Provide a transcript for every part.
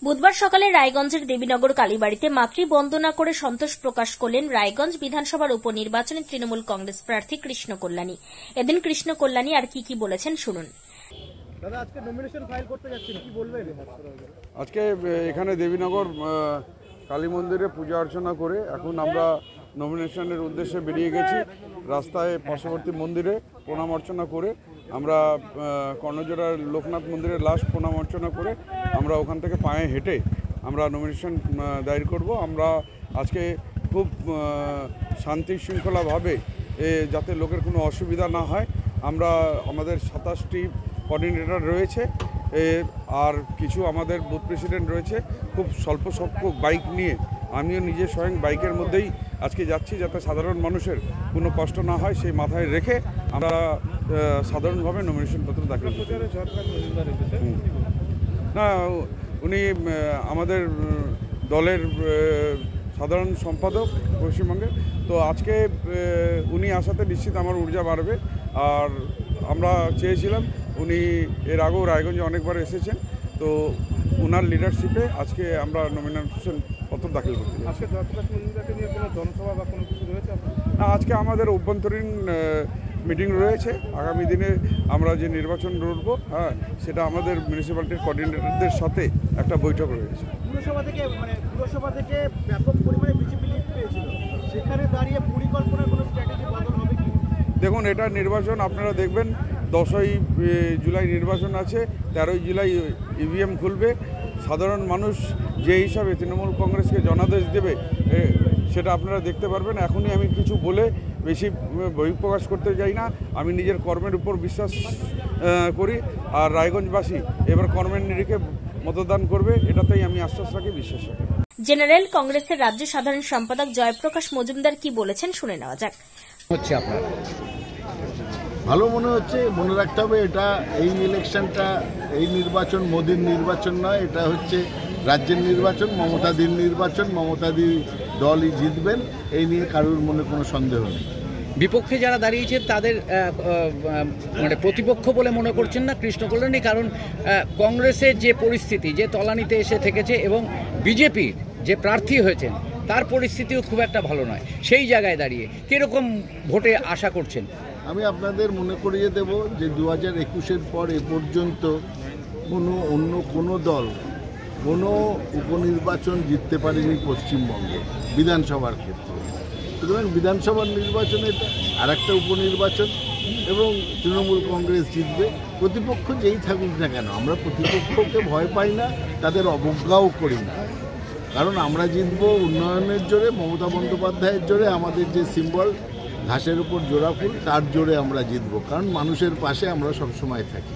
বুধবার সকালে রায়গঞ্জের দেবীনগর কালীবাড়িতে মাতৃবন্দনা করে সন্তোষ প্রকাশ করলেন রায়গঞ্জ বিধানসভার উপনির্বাচনে তৃণমূল কংগ্রেস প্রার্থী কৃষ্ণ কল্যাণী। এদিন কৃষ্ণ কল্যাণী আর কি বলেছেন শুনুন। দাদা, আজকে নমিনেশন ফাইল করতে যাচ্ছেন, কি বলবেন? আজকে এখানে দেবীনগর কালী মন্দিরে পূজা অর্চনা করে এখন আমরা নমিনেশনের উদ্দেশ্যে বেরিয়ে গেছি। রাস্তায় পার্শ্ববর্তী মন্দিরে প্রণাম অর্চনা করে আমরা কর্ণজোড়ার লোকনাথ মন্দিরে লাস্ট প্রণাম অর্চনা করে আমরা ওখান থেকে পায়ে হেঁটে আমরা নমিনেশন দায়ের করব। আমরা আজকে খুব শান্তি শৃঙ্খলাভাবে যাতে লোকের কোনো অসুবিধা না হয়, আমরা আমাদের 27টি কোঅর্ডিনেটর রয়েছে আর কিছু আমাদের বুথ প্রেসিডেন্ট রয়েছে। খুব স্বল্প সংখ্যক বাইক নিয়ে আমিও নিজে স্বয়ং বাইকের মধ্যেই আজকে যাচ্ছি, যাতে সাধারণ মানুষের কোনো কষ্ট না হয় সেই মাথায় রেখে আমরা সাধারণভাবে নমিনেশনপত্র দাখিল করছি। না, উনি আমাদের দলের সাধারণ সম্পাদক পশ্চিমবঙ্গের, তো আজকে উনি আসাতে নিশ্চিত আমার ঊর্জা বাড়বে। আর আমরা চেয়েছিলাম, উনি এর আগেও রায়গঞ্জে অনেকবার এসেছেন, তো ওনার লিডারশিপে আজকে আমরা নমিনেশন পত্র দাখিল করছি। আজকে নিয়ে কোনো জনসভা বা কোনো কিছু রয়েছে? না, আজকে আমাদের অভ্যন্তরীণ মিটিং রয়েছে। আগামী দিনে আমরা যে নির্বাচন লড়ব, সেটা আমাদের মিউনিসিপ্যালিটির কোঅর্ডিনেটরদের সাথে একটা বৈঠক রয়েছে। পুরসভা থেকে ব্যাপক পরিমাণে বিজেপি লিড পেয়েছিল, সেখানে দাঁড়িয়ে পরিকল্পনার কোনো স্ট্র্যাটেজি বদল হবে কি? দেখুন, এটা নির্বাচন আপনারা দেখবেন, 10ই জুলাই নির্বাচন আছে, 13ই জুলাই ইভিএম খুলবে। সাধারণ মানুষ যে হিসাবে তৃণমূল কংগ্রেসকে জনাদেশ দেবে সেটা আপনারা দেখতে পারবেন। এখনই আমি কিছু বলে বেশি বহিঃপ্রকাশ করতে চাই না। আমি নিজের কর্মের উপর বিশ্বাস করি, আর রায়গঞ্জবাসী এবার কর্মের নিরিখে মতদান করবে, এটাতেই আমি আশ্বাস রাখি, বিশ্বাস রাখি। জেনারেল কংগ্রেসের রাজ্য সাধারণ সম্পাদক জয়প্রকাশ মজুমদার কি বলেছেন শুনে নেওয়া যাক। হচ্ছে আপনার ভালো মনে হচ্ছে। মনে রাখতে হবে, এটা এই ইলেকশনটা, এই নির্বাচন মোদির নির্বাচন নয়, এটা হচ্ছে রাজ্যের নির্বাচন, মমতাদির নির্বাচন। মমতাদি দলই জিতবেন, এই নিয়ে কারোর মনে কোনো সন্দেহ নেই। বিপক্ষে যারা দাঁড়িয়েছে তাদের মানে প্রতিপক্ষ বলে মনে করছেন না কৃষ্ণ কল্যাণী? কারণ কংগ্রেসের যে পরিস্থিতি, যে তলানিতে এসে থেকেছে, এবং বিজেপির যে প্রার্থী হয়েছেন তার পরিস্থিতিও খুব একটা ভালো নয়, সেই জায়গায় দাঁড়িয়ে কীরকম ভোটে আশা করছেন? আমি আপনাদের মনে করিয়ে দেব যে 2021-এর পর এ পর্যন্ত অন্য কোনো দল কোনো উপনির্বাচন জিততে পারেনি পশ্চিমবঙ্গে বিধানসভার ক্ষেত্রে। সুতরাং বিধানসভার নির্বাচন এটা আর একটা উপনির্বাচন, এবং তৃণমূল কংগ্রেস জিতবে। প্রতিপক্ষ যেই থাকুক না কেন, আমরা প্রতিপক্ষকে ভয় পাই না, তাদের অবজ্ঞাও করি না। কারণ আমরা জিতব উন্নয়নের জোরে, মমতা বন্দ্যোপাধ্যায়ের জোরে, আমাদের যে সিম্বল ঘাসের উপর জোড়া ফুল, তার জোরে আমরা জিতব, কারণ মানুষের পাশে আমরা সবসময় থাকি।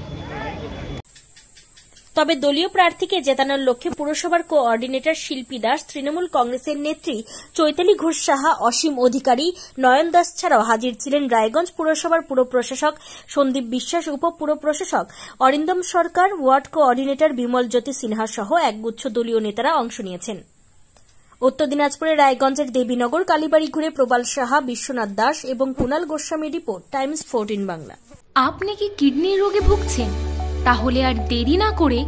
তবে দলীয় প্রার্থীকে জেতানোর লক্ষ্যে পুরসভার কোঅর্ডিনেটর শিল্পী দাস, তৃণমূল কংগ্রেসের নেত্রী চৈতালি ঘোষ সাহা, অসীম অধিকারী, নয়ন দাস ছাড়াও হাজির ছিলেন রায়গঞ্জ পুরসভার পুর প্রশাসক সন্দীপ বিশ্বাস, উপ পুর প্রশাসক অরিন্দম সরকার, ওয়ার্ড কোঅর্ডিনেটর বিমল জ্যোতি সিনহা সহ একগুচ্ছ দলীয় নেতারা অংশ নিয়েছেন। উত্তর দিনাজপুরের রায়গঞ্জের দেবীনগর কালীবাড়ি ঘুরে প্রবাল সাহা, বিশ্বনাথ দাস এবং কুণাল গোস্বামী রিপোর্ট, টাইমস 14 বাংলা। আপনি কি কিডনির রোগে ভুগছেন? তাহলে আর দেরি না করে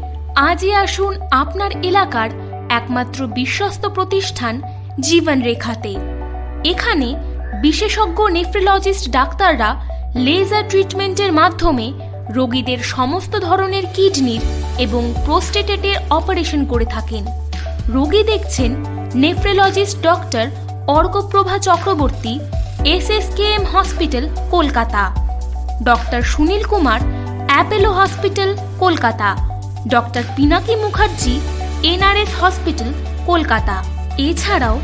আজই আসুন আপনার এলাকার একমাত্র বিশ্বস্ত প্রতিষ্ঠান জীবন রেখাতে। এখানে বিশেষজ্ঞ নেফ্রোলজিস্ট ডাক্তাররা লেজার ট্রিটমেন্টের মাধ্যমে রোগীদের সমস্ত ধরনের কিডনির এবং প্রোস্টেটের অপারেশন করে থাকেন। রোগী দেখছেন nephrologist doctor Arkaprava Chakraborty, SSKM hospital, Kolkata; doctor Sunil Kumar, Apollo hospital, Kolkata; doctor Pinaki Mukherjee, NRS hospital, Kolkata. এছাড়াও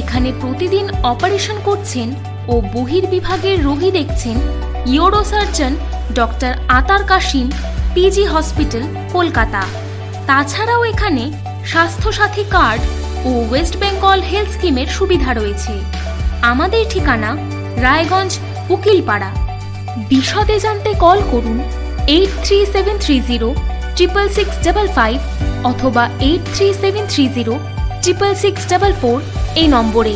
এখানে প্রতিদিন অপারেশন করছেন ও বহির্বিভাগের রোগী দেখছেন ইউরোসার্জন ডক্টর আতার কাশিম, PG হসপিটাল, কলকাতা। তাছাড়াও এখানে স্বাস্থ্যসাথী কার্ড ও ওয়েস্ট বেঙ্গল হেলথ স্কিমের সুবিধা রয়েছে। আমাদের ঠিকানা রায়গঞ্জ, উকিলপাড়া। বিশদে জানতে কল করুন 8373066655 অথবা 8373066644 এই নম্বরে।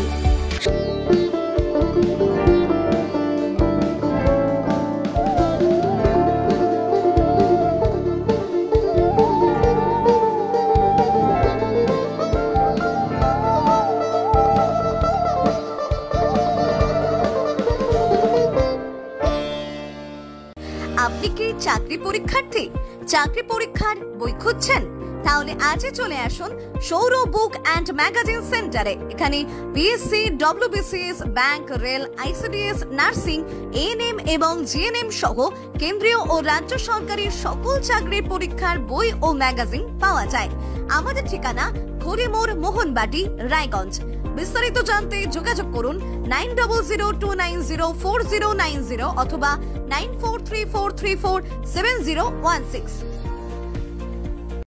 কি চাকরি পরীক্ষার্থী? চাকরি পরীক্ষার বই খুঁজছেন? তাহলে আজই চলে আসুন সৌর বুক অ্যান্ড ম্যাগাজিন সেন্টারে। এখানে BSc, WBCS, bank, rail, ICDS, nursing, ANM এবং জিএনএম সহ কেন্দ্রীয় ও রাজ্য সরকারি সকল চাকরির পরীক্ষার বই ও ম্যাগাজিন পাওয়া যায়। আমাদের ঠিকানা খড়িমোড়, মোহনবাটি, রায়গঞ্জ। বিস্তারিত জানতে যোগাযোগ করুন 9002904090 অথবা 9434347016।